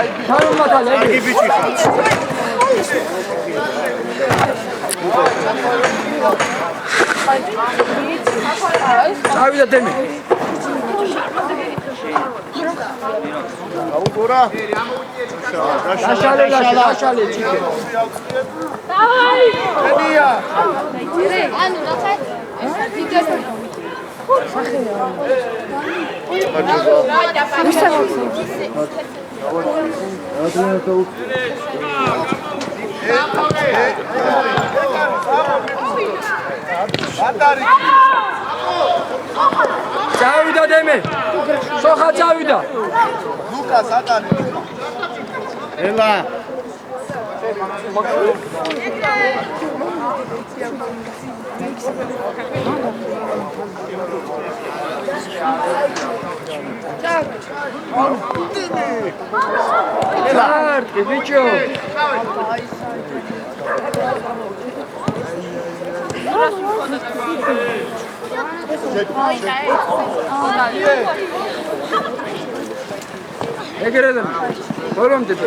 კარგი ბიჭი ხარ. წავიდა დემი. აუგურა. დაშალე ჩიქე. დავაი. ენია. ანუ ნახე. წავიდა დემი. სოხა წავიდა. ლუკას ატანი. ელა. Carti, bicho. Egredim. Oğlum dedi.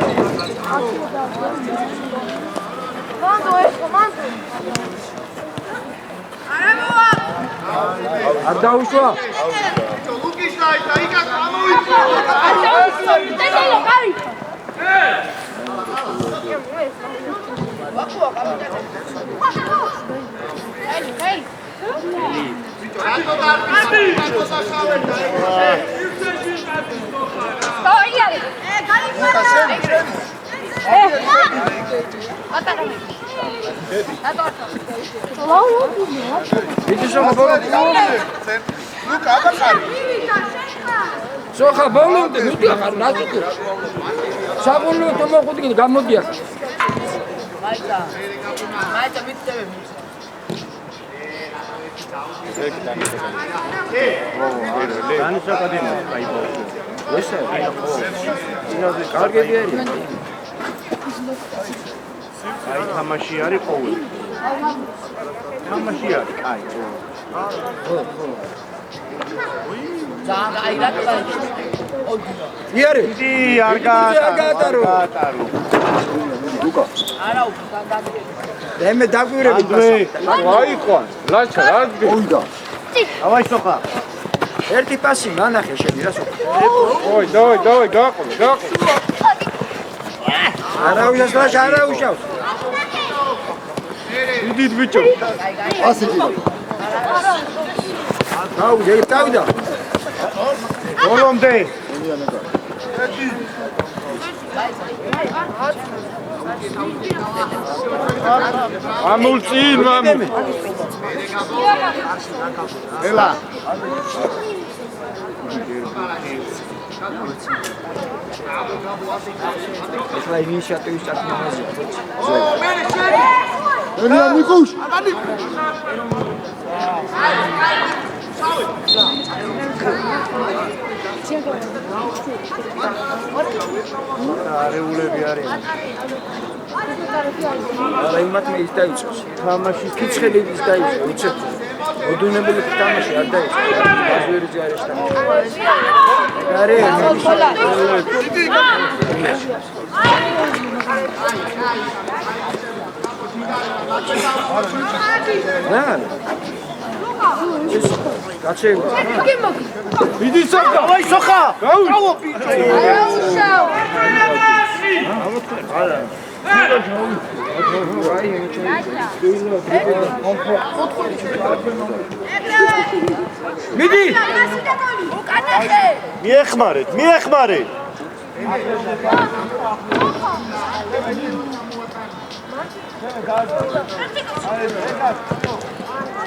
Ardaușua. ლუკის დაიჭა, იქაც ამოიწვა. Soha bolumde nudia khar nazuku. Sabunlu tomo khudgin gamodia. Maita mittewe. დანიშა კადინა აიბო. Esa. Კარგები არის. აი თამაში არის ყოველი. თამაში არის, აი. ძალიან აირაკა. იარი. დი არ გაატარო. ლუკა. არა უკან დემე დაგვირები. აი ხوان. ლაჩა რა გი. ოიდა. ავაი სოხა. ერთი პასი მანახე შენი რა სოხა. ოი, დავი, გაყოლე. არა უშავს, არა უშავს. იდით ბიჭო. ასი დიდი. აუ, დავიდა. ბოლომდე. ამულწინ მამი. ელა. ეხლა ინიციატივის სტარტინგზე. ელა ნიკუშ. არეულები არიან. არა იმათ მე ის დაიწყოს. თამაში კიცხელი ის დაიწყო, უცებ. ოდუნებელი თამაში არ დაიწყო. ბაზვერიძე არის თამაში. არე, რა? კაცები. იდი სოხა, ავაი სოხა. გაუ ბიჭო. აუშავ. არა. მიდი. მიეხმარეთ.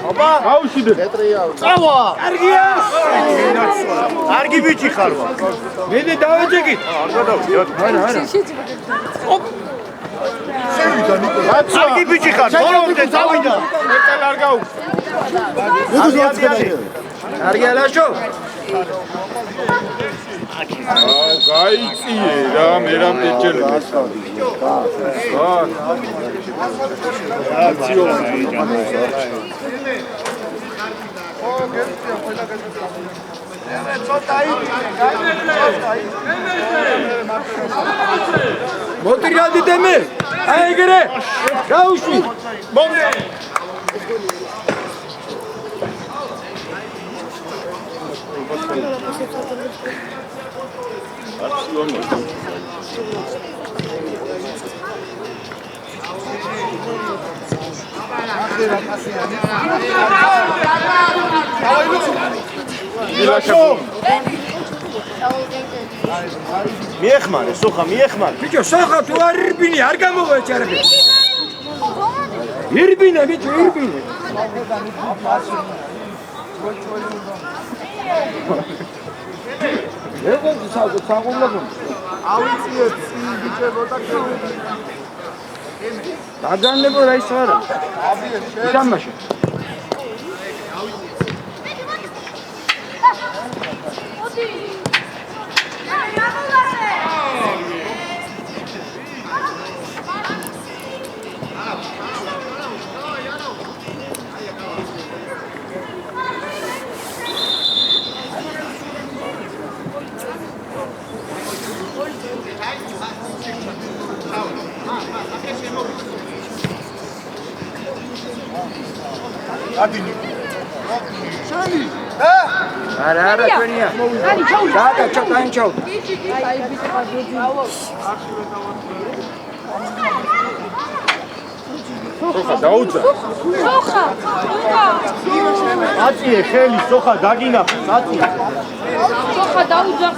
აბა, გაუშიდე. წავა. კარგია. კარგი ბიჭი ხარ ვა. მიდი დავეჯეგით. არ გადავიდეთ. არა. კარგი ბიჭი ხარ. ბოლომდე წავიდა. ეკან არ გაუ. კარგია ლაშო. აუ, გაიწიე რა, მე რამდენ ჯერ მოტრიალდი დემე. აი ეგრე. გაუშვი. მომდე. მიეხმარე, სოხა, მიეხმარე. ბიჭო, სოხა თუ არ ირბინი, არ გამოგვეჭარები. ირბინე, ბიჭო, ირბინე. ეგ საგულობო. ავიწიეთ ბიჭებო და დაგანებო რა ის არა. თამაში. ადინი. შენი. არა, ჩვენია. ჩაო, ჩაო. სოხა დაუძა. სოხა. აწიე ხელი, სოხა დაგინახე, აწიე. სოხა დაუძახ.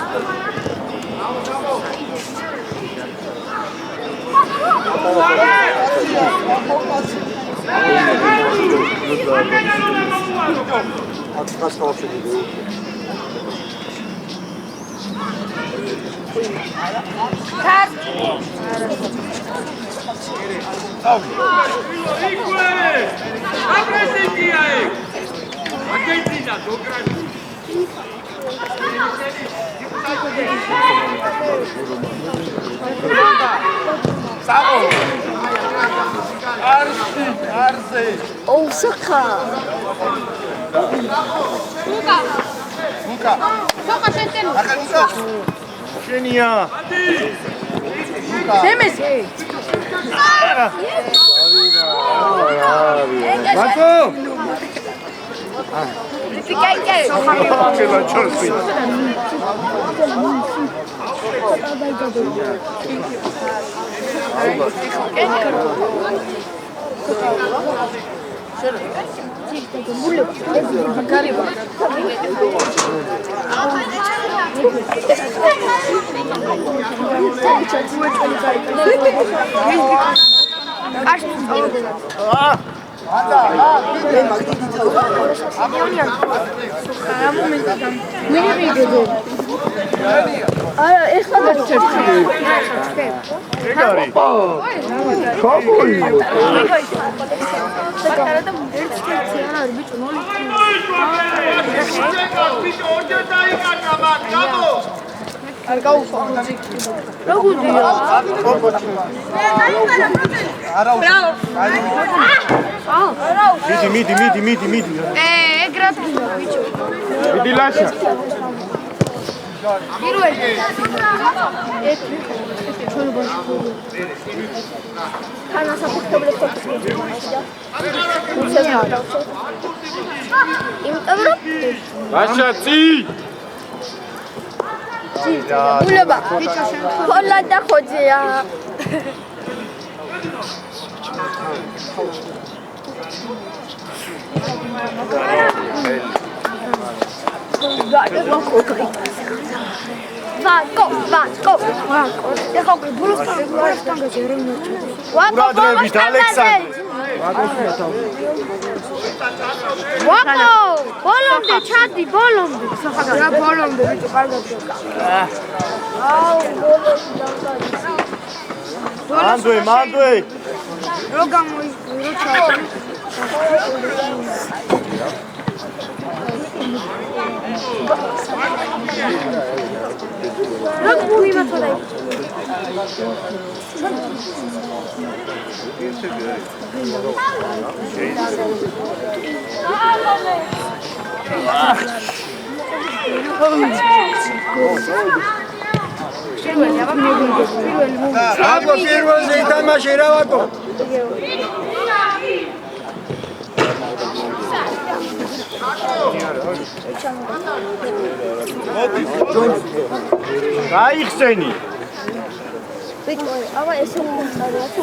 Oh, Soka. მუკა. სოხა შენ ახალ შენია. დემესე. ბატო. ფიკაიკე. ახლა ჩორსი. მიდი. ეგრატკინა ბიჭო. მიდი ლაშა. პირველი. ლაშა წი. Bulaba. Hola da khojia. ურადრებით ალექსანდრე. ვაკო! ბოლომდე ჩადი, ბოლომდე. რა ბოლომდე, ბიჭო, კარგად გქა. მანდვე. რო გამოიწვი, რო ჩადი. რო გვიმართლა. აბა პირველზე ითამაშე რა ვაკო? გაიხსენი. აბა ესე მომწარია თუ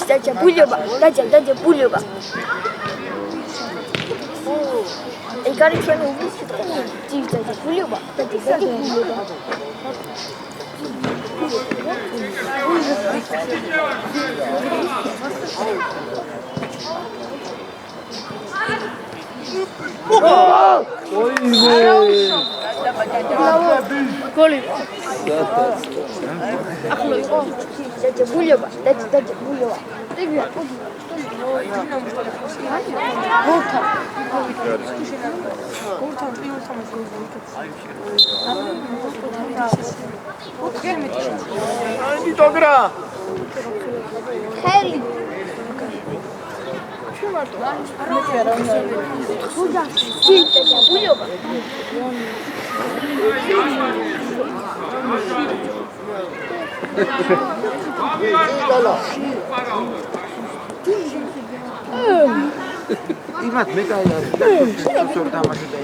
Дядя Булева, дядя Булева. И говорит, что он увидит, дядя Булева, дядя Булева. Коли. Дядя Булева, дядя Булева. Хэри. იმათ მე გაიარე სულ თამაში და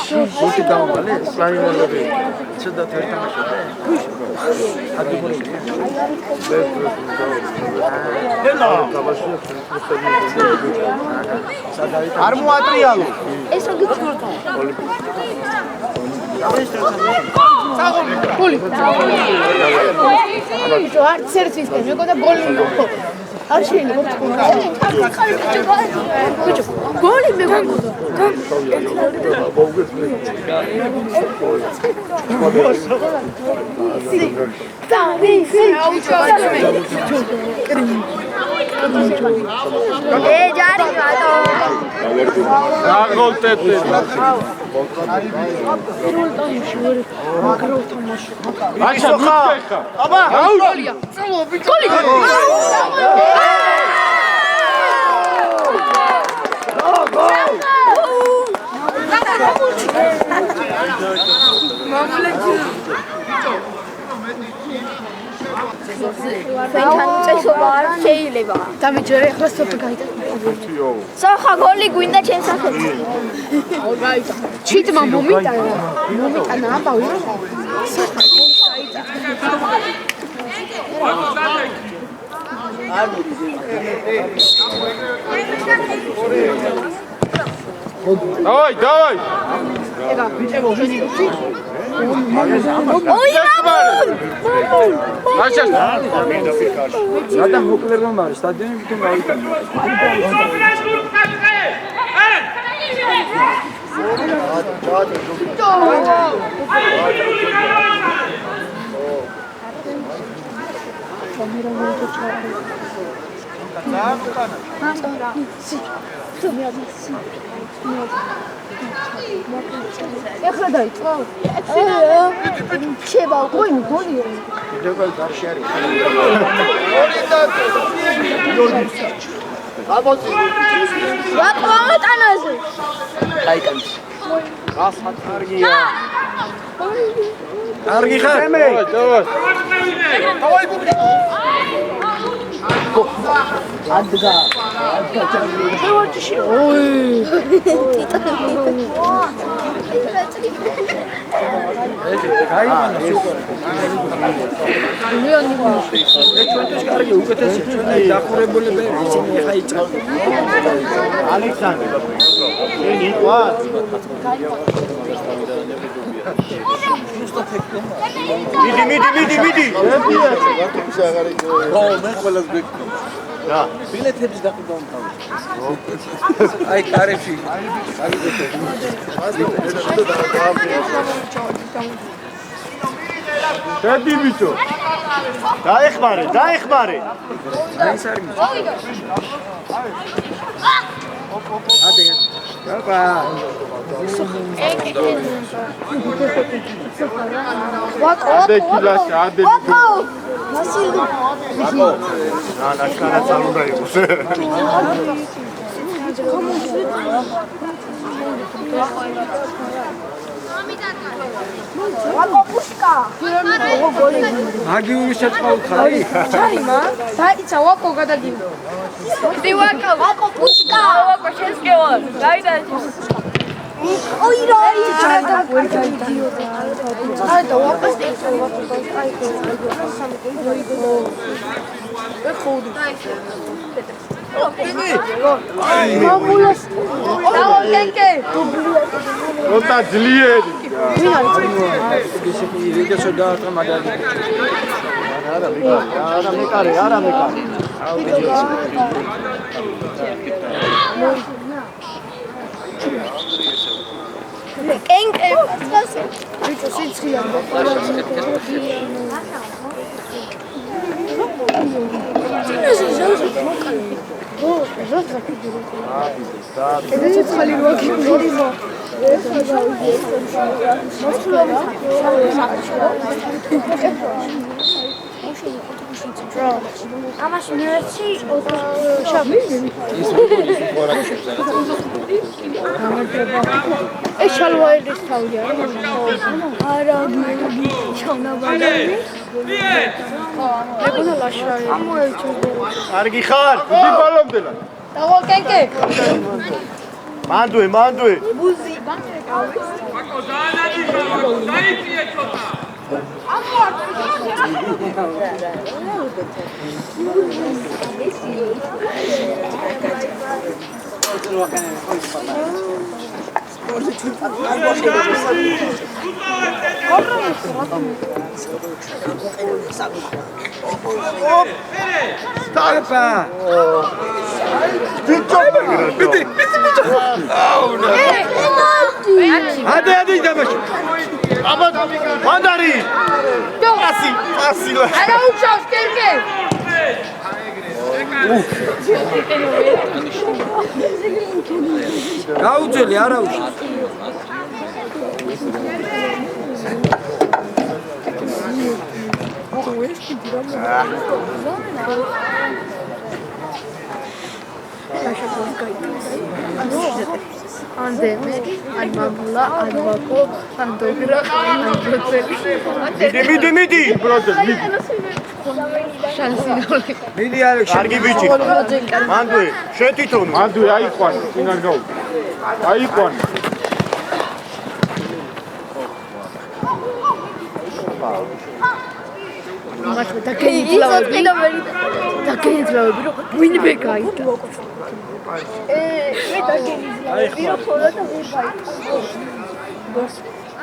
შენ დავამალე საინალები ცოტა თამაში არ მოატრიალო. ეს ოგი გოლი. არ სერცის და მეკოდა გოლი. არ შეიძლება ბიჭო გოლი მეკოდა. შეიძლება. დამეჯერე ახლა სოფი გაიდა. სახა გოლი გვინდა ჩემს სახელს. ჩიტმა მომიტანა. მომიტანა ამბავი რომ სახა გოლი გაიდა. Давай, давай. ეგა ბიჭებო შენი გუჩი. ოი მამულ. Აშა. რადა მოკლება მარის სტადიონი თვითონ გავიტანე ეხლა დაიწყო. შევა გოლი გოლია. ჯოგოლ გარში არის ვაპოტანაზე. დაიტანე გასა კარგია კარგი ხარ Давай. ადგა გაიმანა სუპერი ჩვენთვის კარგი უკეთესი ჩვენი დახურებულები ისინი ხა იწყა ალექსანდრე. მიდი. მე ყველას გვიქნა. რა. ბილეთების გაყიდვა უნდა. აი კარებში. დადი ბიჭო. დაეხმარე. აი ეს არის. ადე. აბა. ნაშკარაც არ უნდა იყოს. აგიური შეწყავხარი? ჩაიმა, დაიცა ვაკო გადაგიმა. ვაკო პუშკა. ვაკო შესკევარ. დაიდაჭი. ოი რა ჩადა გვერდიდიოდა. ჩადა ვაკოს მამულას დაუკენკე როთა ძლიერი რიგესო დაარტყა მაგარი არა მეკარე კენკე ბიჭო სიცხია ამაში მერჩი ეს შალვაელის თავია არა ჩავნაბადები მეგონა ლაშარი კარგი ხარ დიდი ბოლომდელა დავა კენკე მანდუე ბუზი Marco, დაიწიე ცოტა. გაუძელი არა უშ ანდემე ან მამულა ან ვაკო ან დოგრა ან მიდი ბროცელი მიდი ბროცელი შანსინოლი მიდი ალექსი კარგი ბიჭი მანდუე შეთვითონ მანდუე აიყვანე წინარ გაუ აიყვანე მაშინ დაგეძლავები რომ ვინმე გაიდა მე დაგეძლავები რომ ხოლმე და ვერ გაიდა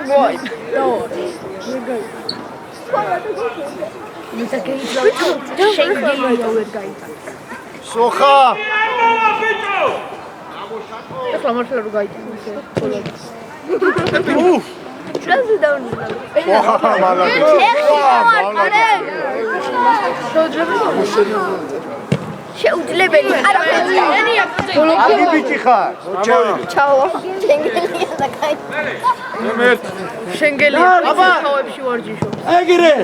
ვაი დაორე ვერ გაიდა მე დაგეძლავები რომ შეგიძლია ვერ გაიდა სოხა ეხლა მართლა რო გაიდა ხოლმე შენზე დავნილავ. ვაჰ, მალაგე. შეუძლებელი არ არის. კარგი ბიჭი ხარ. ჩაო. შენგელია და კაი. შენგელია. აბა, თავებში ვარჯიშობ. ეგრე.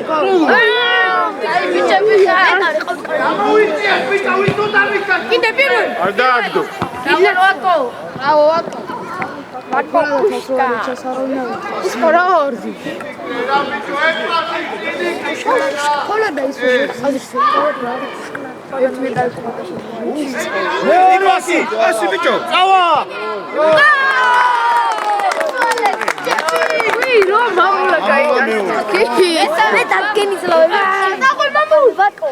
აი ბიჭები ხარ. ამოვიწია, ბიჭა, ვინო დავიქა. კიდე პირველ. არ დააგდო. კიდე ვაკო. აო ვაკო. ვაკო პუშკა. სკორა ორდი. ხოლა დაისვა. აზრს. იპასი, იპასი ბიჭო. წავა. ვი, რო მამულა გაიგა. ესამე დაგენიზლავები. ნახო მამულ ვაკო.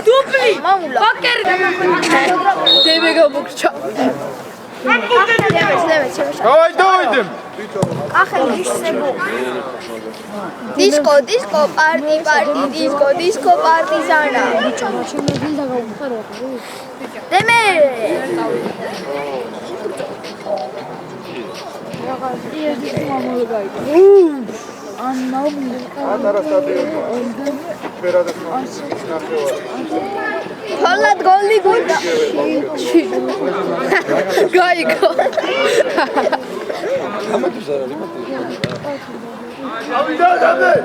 დუბლი. მამულა. ბაკერი. დებე გამოგრჩა. დავაი. ახალი ისებო. დისკო, პარტი, დისკო, პარტიზანა. დემე. Holland golli gunda. Gaiko.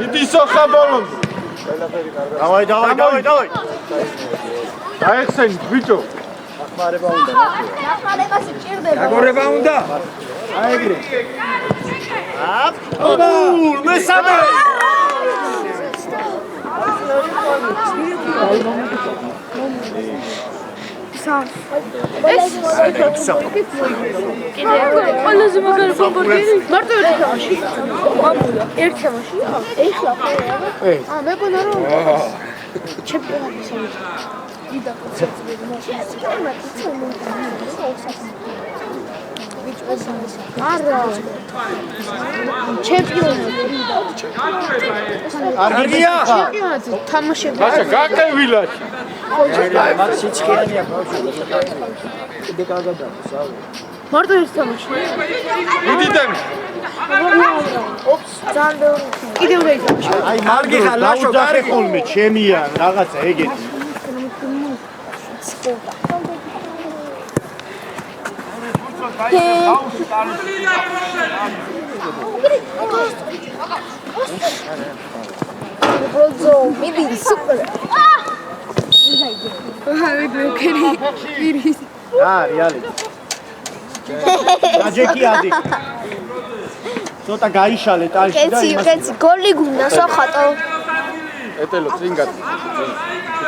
Иди сохла болон. Давай. Аексен, ბიჭო. ნახმარება სჭირდება. გაგორება უნდა. აიგრე. მესამე. ყველაზე მაგარი ბომბარდიერი მარტო ერთ თამაში. ეხლა მეკონა რომ ჩემპიონატი არა არგია. ჩემპიონატი თამაშები. ბაშა გაკევილაშ. მათ სიჩქიანია ბავშვი. კიდე კარგად აქვს, ავი. მარტო ერთ თამაში. იდიდან. ოპს, ძალიან კიდევ რა ითამაშა. აი მარგი ხალაშო გარი ხოლმე ჩემია რაღაცა ეგეთი. Bronzo, midi super. რეალი. აჯექი ადი. ცოტა გაიშალე ტალში და კეცი, გოლი გუნდა სოხატო. ეტელო წინგად.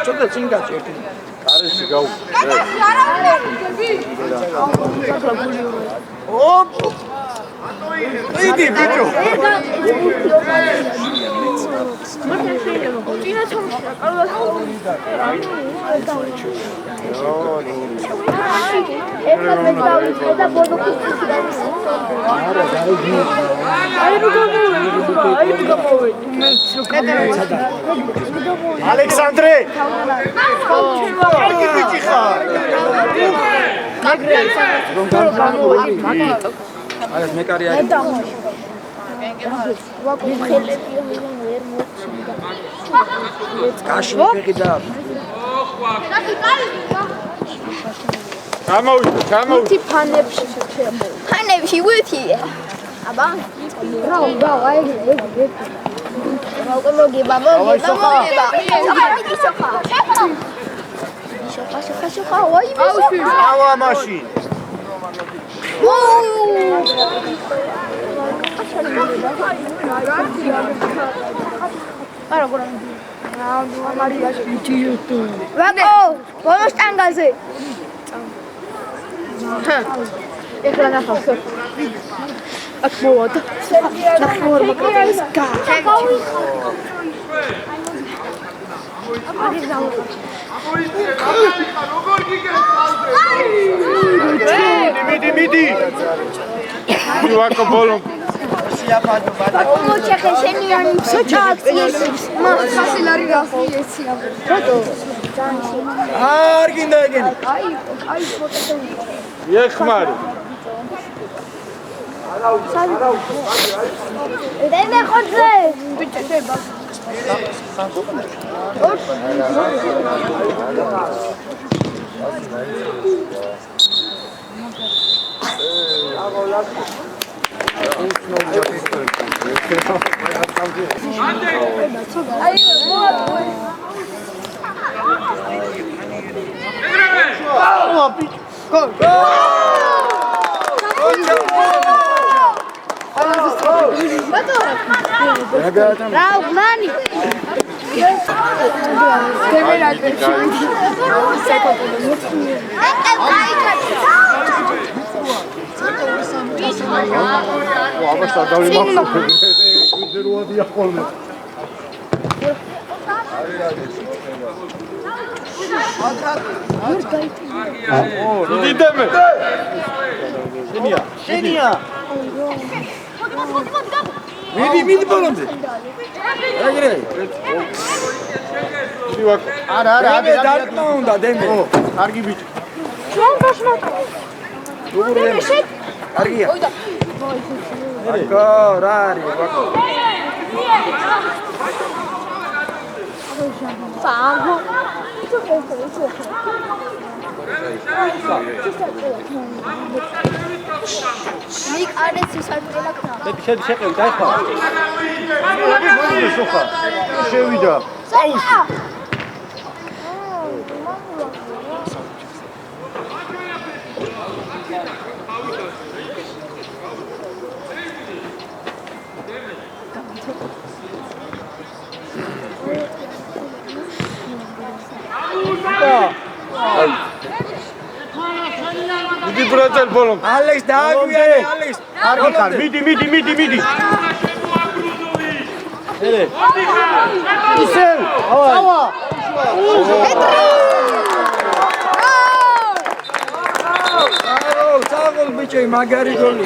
ცოტა წინგად ერთი. კარეში გაუ. იდი ბიჭო. ალექსანდრე. იგი ბიჭი ხარ. აი ეს მეკარი არის. კაში ფეხი და ჩამოვიდე. ფანებში ვეთი. აბა. მოგება. შოხა, ვაი. ავა მაშინ. ვაკო, ბოლოს ტანგაზე. ეხლა ნახავ. აქ მოვადა. ნახევარ მაკრატელის მიდი. ვაკო ბოლონ. მოჩეხე შენიანი აქციის მასილარი გასიეცი. არ გინდა ეგენი. ეხმარი. დემე ხოძე. Raumani. Ideme. Şenia. მიდი ბოლომდე. ეგრე. ვაკო. არა, დარტყმა უნდა დემე. კარგი ბიჭი. ჩვენ გაშმატო. კარგია. ვაკო, რა არის ვაკო? Fango. Nik არის ისარგებლა ქნა. შედი შეყევი დაიხვა. სოხა. შევიდა. აუში. მიდი ბრატელ ბოლომ. ალექს დააგვიანე, ალექს. კარგი ხარ. მიდი. ერე. ისევ. ავა. წაღოლ ბიჭი, მაგარი გოლი.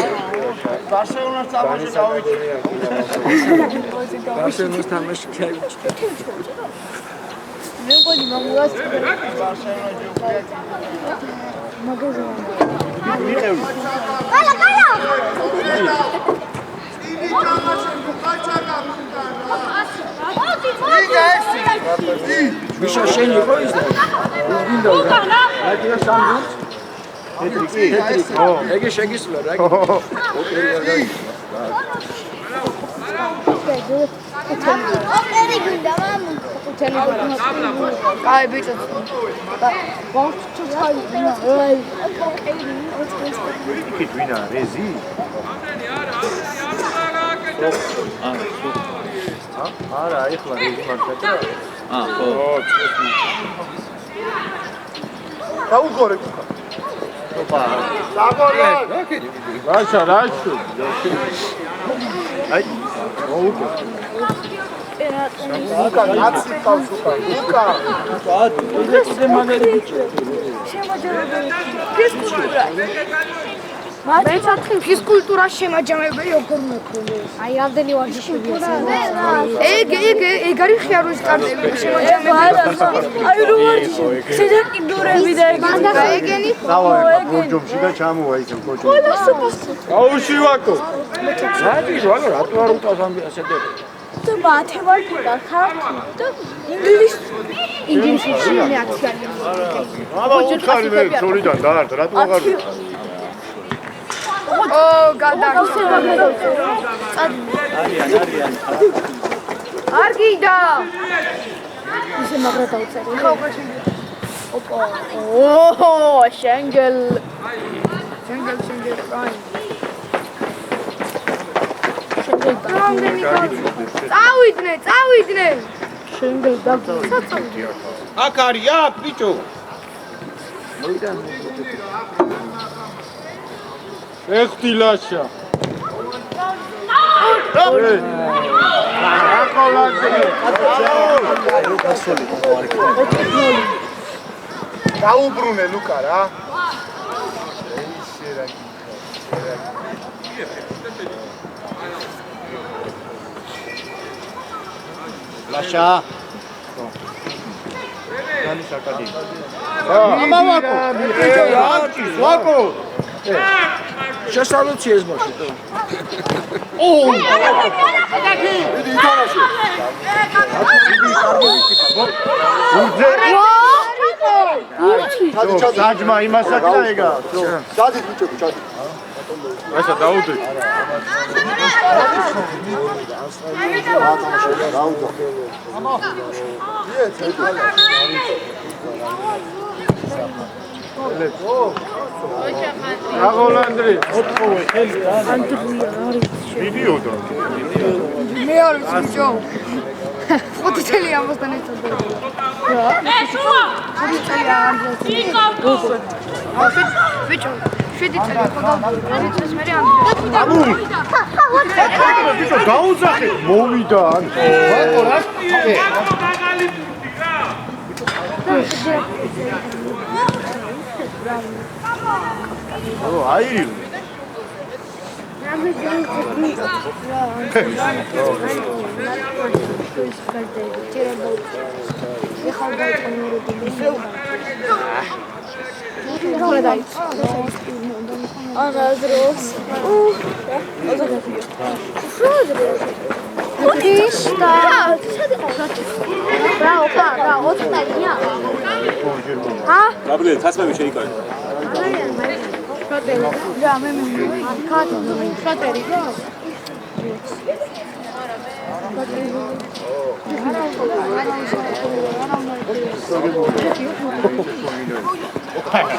ბარსელონას თამაში დავიჭი. ბარსელონას თამაში ჩაივიჭი. მე მგონი მაგას მიყევი. კალა მიშა შენი ხო ის და გინდა რა რაკია სამბუც ეთრიკი ეგე შეგისულა რა ოპერი გინდა მამუ კაი ბიჭო იქით ვინა რეზი არა ეხლა რეზი მარკეტა ხო დაუგორე ოპა დაგორე რა აი მოუკე ლუკა ნაცი ყავს ლუკა კიდე მაგარი ბიჭი ფიზკულტურა შემაჯამებელი როგორ მოქონე? აი ამდენი ვარჯიშებია. ეგ არის ხიარული სტარტები შემაჯამებელი. აი რო ვარჯიშები. შედა კიდურები და ეგენი დავარ ბურჯომში და ჩამოვა ისე ბურჯომში. აუში ვაკო. საერთოდ ვაკო რატო არ უტავს ამბიას ედები? და მათემატიკა, ქართული და ინგლისური მე აქციანი. აბა უთხარი მე თორიდან დაარდა რატო აღარ ო არიან არ გიდა ისე მაგრა დაუწერე. ოპა. ო, შენგელ. პრაიმ წავიდნენ შენგელ დაგწა. აქ არის აქ ბიჭო ეხტი ლაშა დაუბრუნე ლუკა რა ლაშა ნანი საკადი მამა ვაკო შესალოცი ეს ბოში ო დიდი თამაში საჯმა იმასაკ და ეგა სადი ბიჭები ჩადი ესა დაუდე აგოლანდრი ოფოვე ხელი ვიდეო და მე არ ვიცი ბიჭო 5 წელი ამასთან ერთად რა ბიჭო 7 წელი ხოდა რიცხვს მე ამდენ ბიჭო გაუძახე მოვიდა ან ვაკო რა ო აი Gabriel, tasmemi შეიკარგე.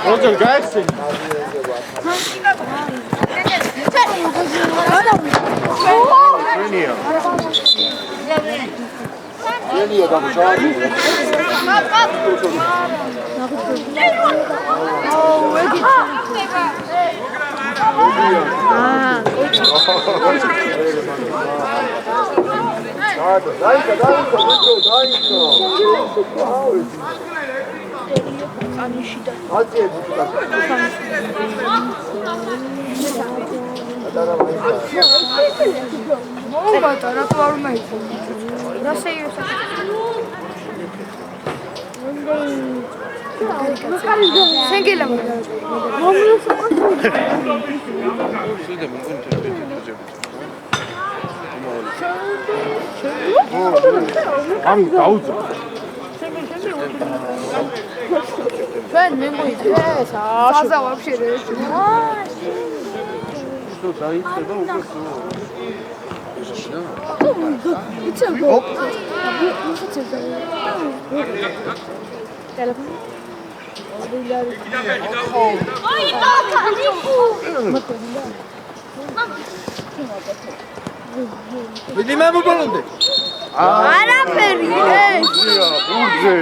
Roger, გაიხსენ. ელია გამჭარი. ამ გაუძო. ჩვენ მეგოიძეს საზა ვაფშე რეჟი. Что დაიწყება უკვე სულ. მიდი მემობოლონდე. არაფერი ბურზია, ბურზე.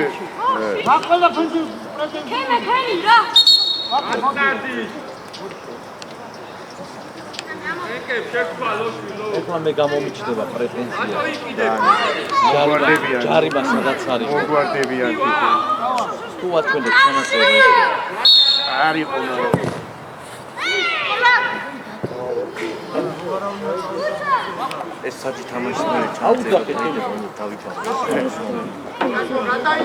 ეხლა მე გამომიჩნდება პრეტენზია. მოგვარდებიან. ჯარიმა სადაც არის. მოგვარდებიან. თუ ათვენებს ჩანაწერი. არის ხოლმე. ეს საჭი თამაშია ჩავწერე დავიფარო.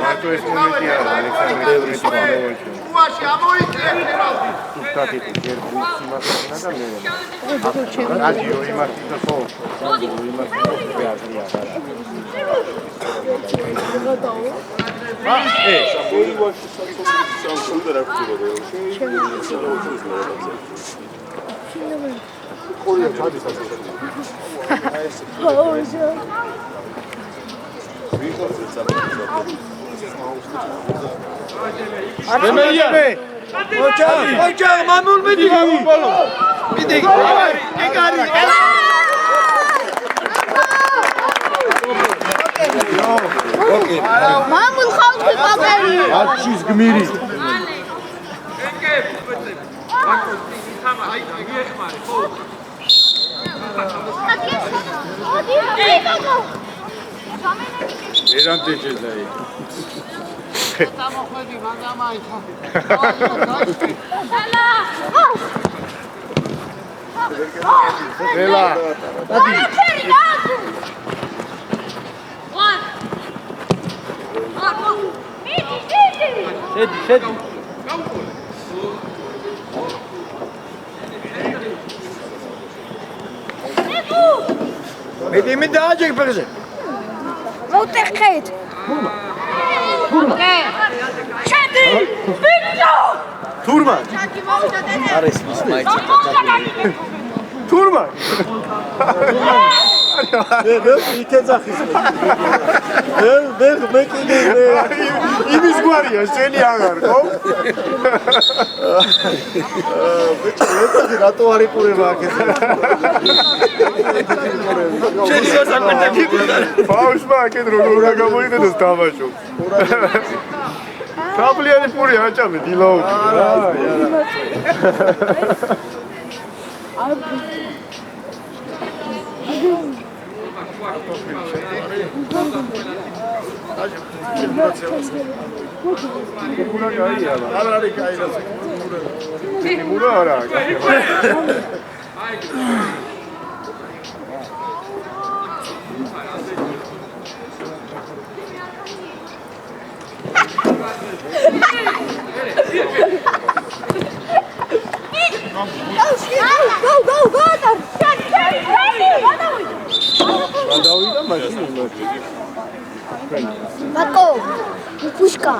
მარტო ეს მომენტი არა, ალექსანდრე ტრიჩოვიჩი. უაში ამოიწია ფერალდი. სუსტად იყო გერბის იმასინა და მე. რადიო იმასი და ხო. რადიო იმასი და შეაძლია რა. შეივაში სამსუნდა რა ქცევა. ყურია ჩადის ასე. მემეია. ოჩა, მამულ მიდი. მიდი. ეგარი. ოკეი. მამულ ხალხი პაპერი. არჩის გმირი. ვერანტე ჯეზაი. გამოხვედი მაგამაითა. ველა. შედი. მე დააჯექ ფეხზე. მოვტეხეთ. თურმან. არის ის მაიცა დაჭებული. თურმან. მე იქეძახის. მე კიდე იმის გვარია, შენი აღარ, ხო? ბიჭო, ეცახი რატო არ იყურება აქეთ? შენი გასაკვირდა გიგუდა. ბავშვმა აქეთ როგორ უნდა გამოიყენოს თამაშო. თაბლიანი პური აჭამე დილაო. ბატო პუშკა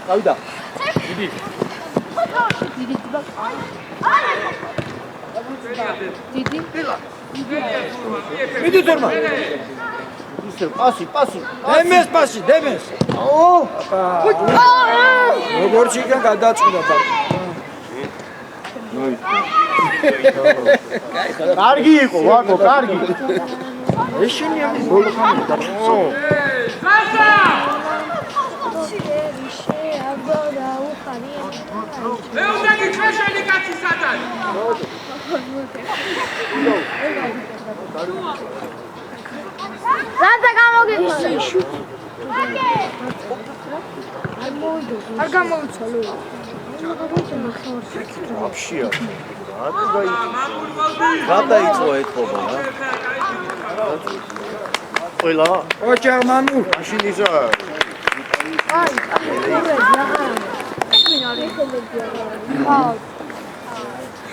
გავიდა მიდი თორმა პასი დემეს როგორ შეიძლება გადაწყვიტა კარგი იყო ვაკო კარგი ეშინია ბოლო ხამი და რატო გამოგიყვანე? არ გამოვიცვალო. ვაფშეა რა დაიწყო ეთქობა რა? ყველა ოჯარმანუ მაშინ ისა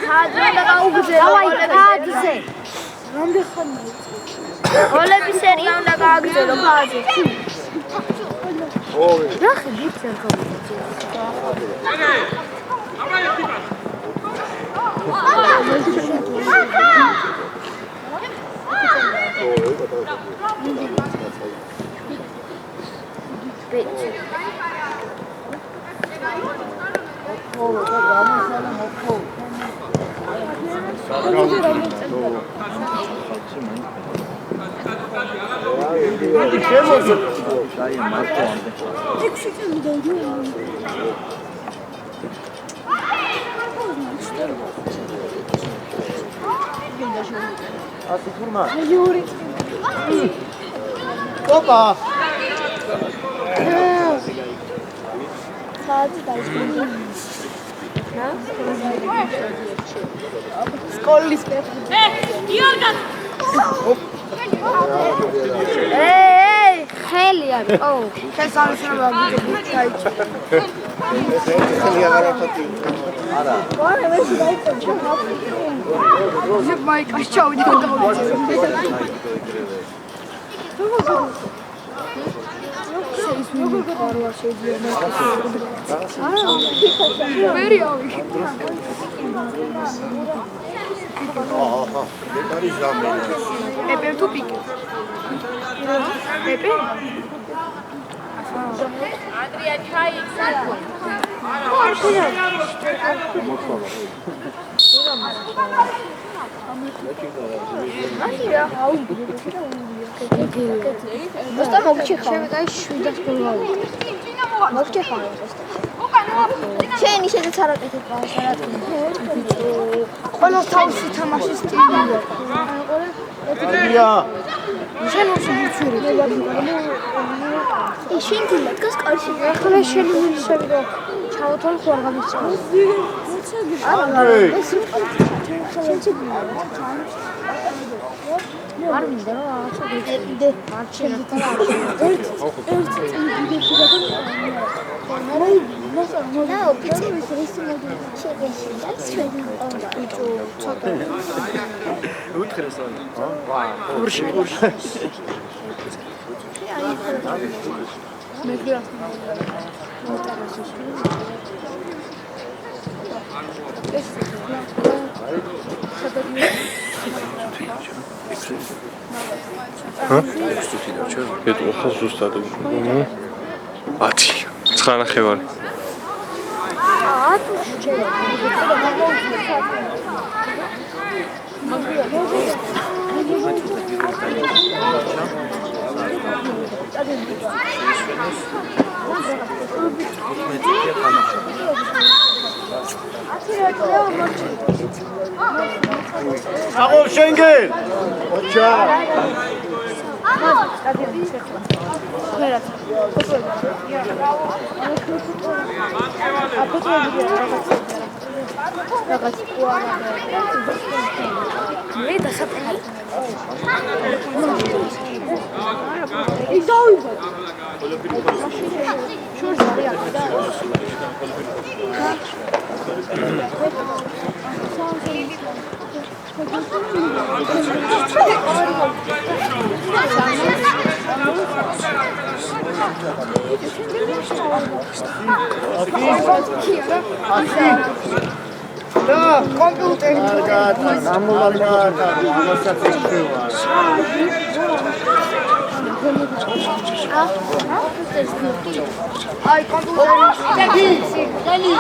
ხადზე გაუგზე. ხადზე. რამდენი ხანია? გოლების სერია უნდა გააგრძელო ხადზე. ოვე რა ხდით არ გავუგზე? ასი თურმა იური. ოპა ხადზე დაიწყო. სკოლის პეტრე. იორგან. ხელი არის. ო, ეს არის რა ვიგები ჩაიჭი. ხელი აღარაფათი არა. ვარ, ეს დაიწყო. ზე მაიკას ჩავიდი და გავიწევ. აჰა არის ზამენი პეპე თუ პიკე. პეპე? Andrea, try exactly. Აშია, აუ. Просто მოგჭეხა. შევიდა 700 დოლარი. მოგჭეხა просто. შენი შედაც არ აკეთებ ბავშვად. ყველა თავისი თამაშის სტილი. ია შენ უცური. შენ გილა დგას კარში. ახლა შენი მისები ჩავთვალ ხო არ გამისწავლა. არ მინდა რა რაღაცა გეკიდე. არჩევი და ერთ წელი და ოფიცერის რესიმოდი შეგეში და ჩვენი ბიჭო ცოტა უთხრეს ვა კურში მე გიას Pentru că zustad. 10. 9 ori. აღო შენგენ ოჩა რაღაც ყუარა მე დასაწყენად ის დავიბად შორს არის და და კომპიუტერი გამოვარდა ამასაც ექნება აი კომპიუტერი გელი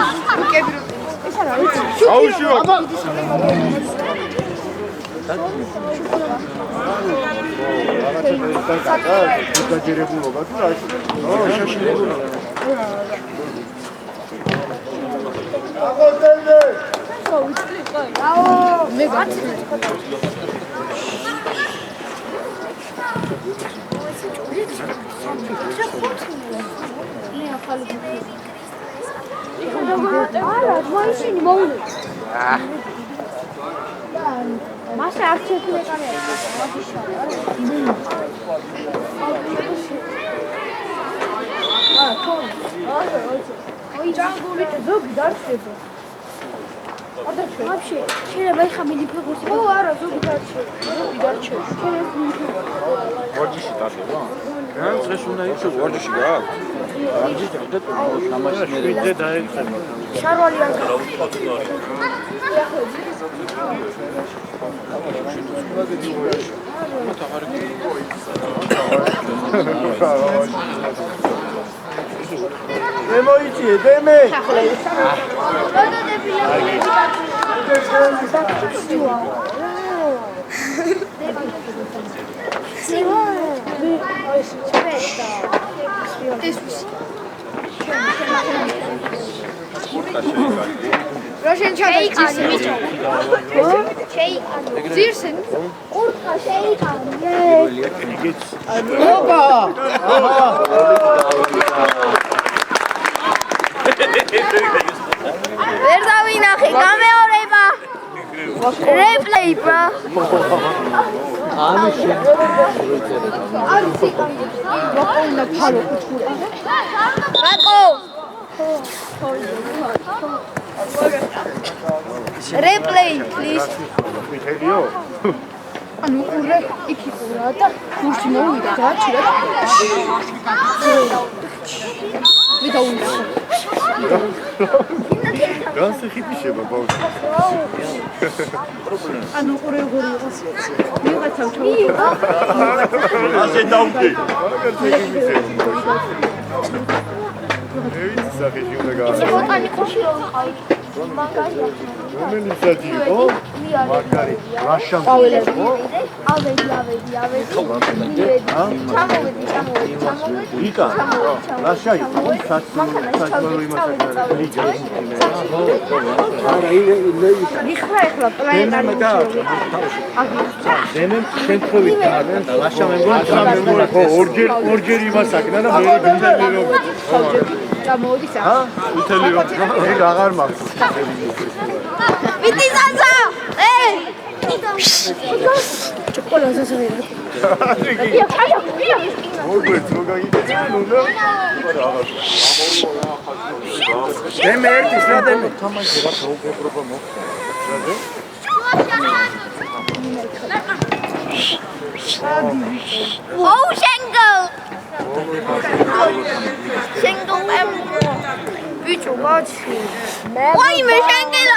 უკები ეს არ არის აუშიო დაჯერებულობა თუ რა შეშინებულობა აგოდელე მე გაცი არა, მაისინი მოულე. მასე არ შეფილე კარია. ჯანგული ზოგი დარჩება. Вообще, შეიძლება ეხა მინიფეგოსი. ო, არა, ზოგი დარჩება. ზოგი დარჩება. ვარჯიში დარჩება? რა, დღეს უნდა იყოს ვარჯიში რა? ვარჯიში და თამაში მე დაეცემა. შარვალი არ ემოიცი, დემე. Russian channel. Zirsen. Urka şeytan. ოპა. ვერ დავინახე, გამეორება. Replay, bro. ამის Rako. Replay, please. მიხელიო. ანუ ყურე იქი ყურა და გურში მოვიდა და ჩირა. მე დაუნახე. განსიხიფიშება ბავშვი. ანუ ყურე როგორი იყოს? ვიღაცა ჩავუყო. ასე დავდი. ეი, სახეში უნდა გააჩინო. ბოტანი ხოში რო ვიყავი. მაგარია. რომელი საჯი იყო? მაგარი. რაშამ. ავედი. ჩამოვედი. იკა. რაშა იყო? საჯმალო იმასაკა. ლიგა. არა, მიხრა ეხლა პლანეტარი. დემემ შემთხვევით დაარენ და რაშა მეგონა ხო ორჯერ იმასაკნა და მე გინდა მე ჩამოვიდი სა. უთელი რომ აღარ მაქვს. ვიტიზანსა! ჩოკოლადზე ზერა. მოგეთ რო გაგიწევენ უნდა? დემე ერთის რა დემე? თამაში რა პროგრამა მოხდა? რაზე? Oh, Schenkel! Schenkel Bicho, baci. Oi, me Schenkel!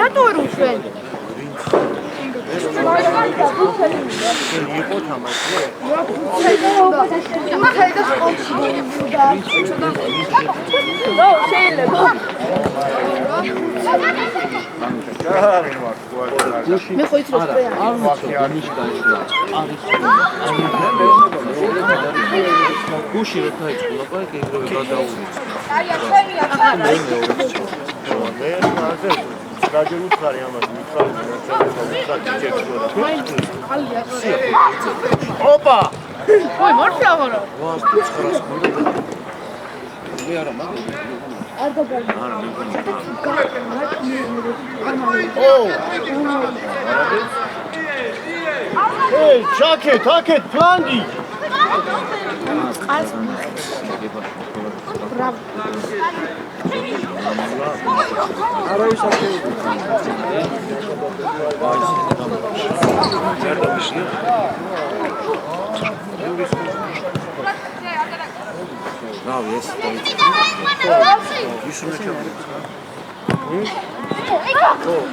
adoro ჩვენ. იყო თამაში. მე ხო იცი რა გუში რო თაიწყო, ლაპარაკი ეგრევე გადაული. მე ასე რაჯერ უცხარი ამას მიხარ ოპა ой, მართლა არა. Ey, çaket, flandi.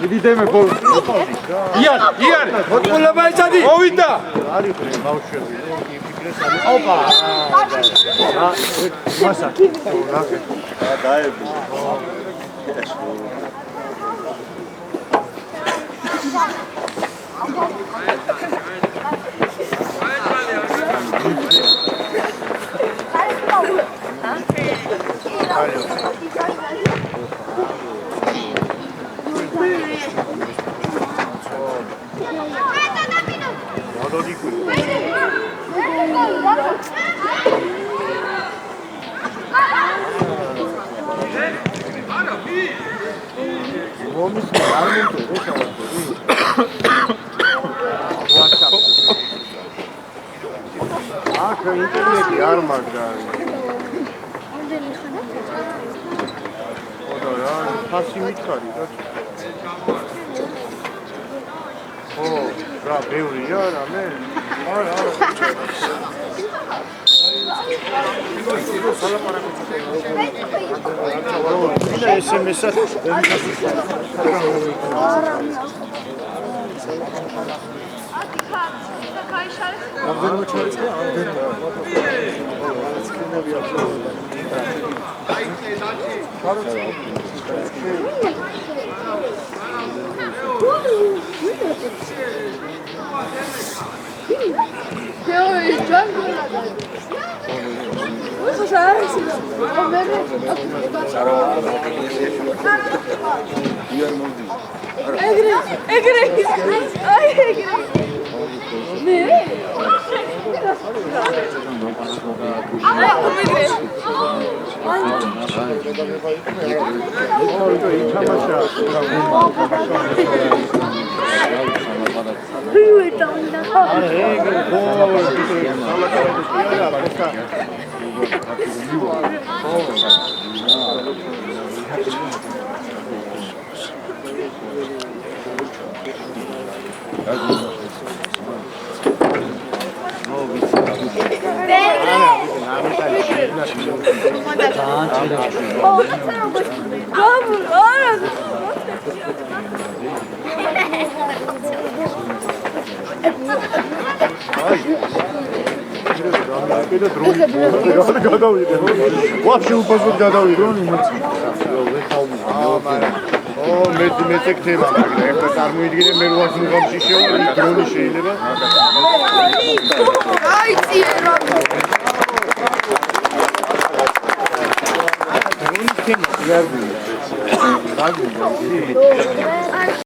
Idi deme bol. Iar. Otkola baisadi. Ovita. Ari baushvi. Opa. Masa. Dae. ინტერნეტი არ მაგდა. ოდა რა, ფასი მითხარი რა. ო, რა, ბევრია რამე? არა. და SMS-ად Вообще упаздот გადავიდე იმაც. მე წეკთემა მაგრამ ეხლა წარმოიდგინე მე როას მუღამში შევალ ის დრონი შეიძლება. აი ციერო. დრონი თემა.